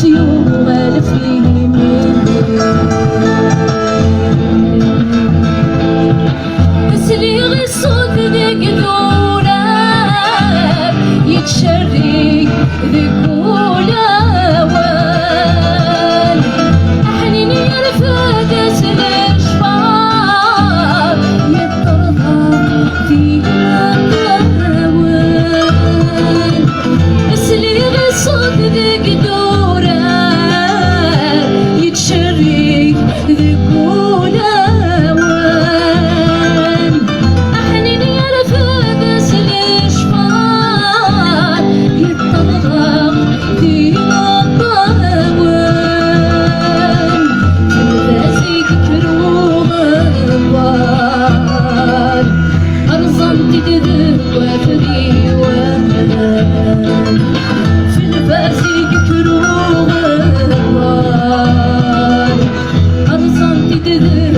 يغال فيه اسلي غي الصوت ذيك ذوراب يتشري ذيك ولاوان حنيني يرفد اسلي شفار يطرها فيها داوان اسلي غي الصوت ذيك ذوراب يتشري ذيك ولاوان حنيني يرفد اسلي شفار يطرها فيها داوان تلفازيك كروغ الوان أرزان تدذب وفريوان في الفازيك كروغ الوان أرزان تدذب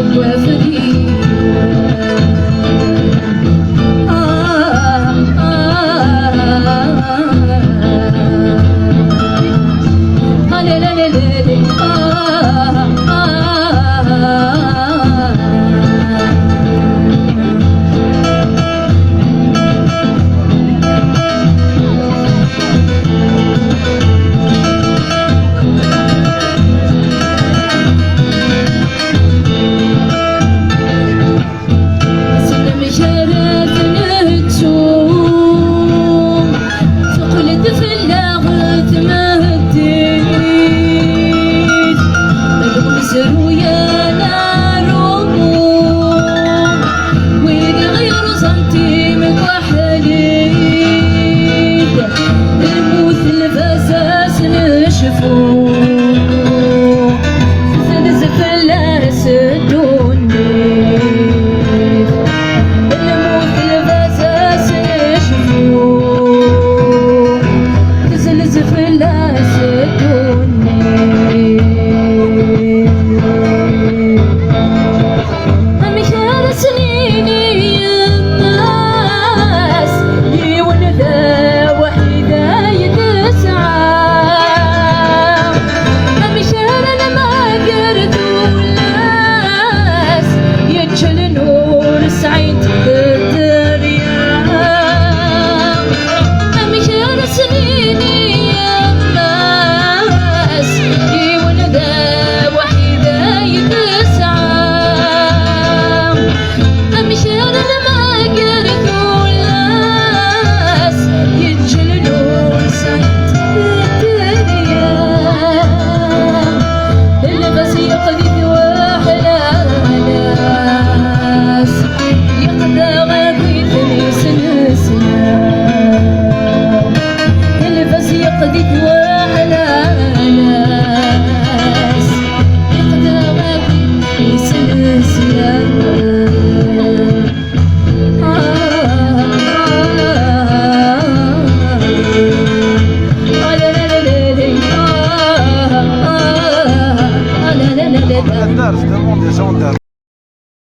الناس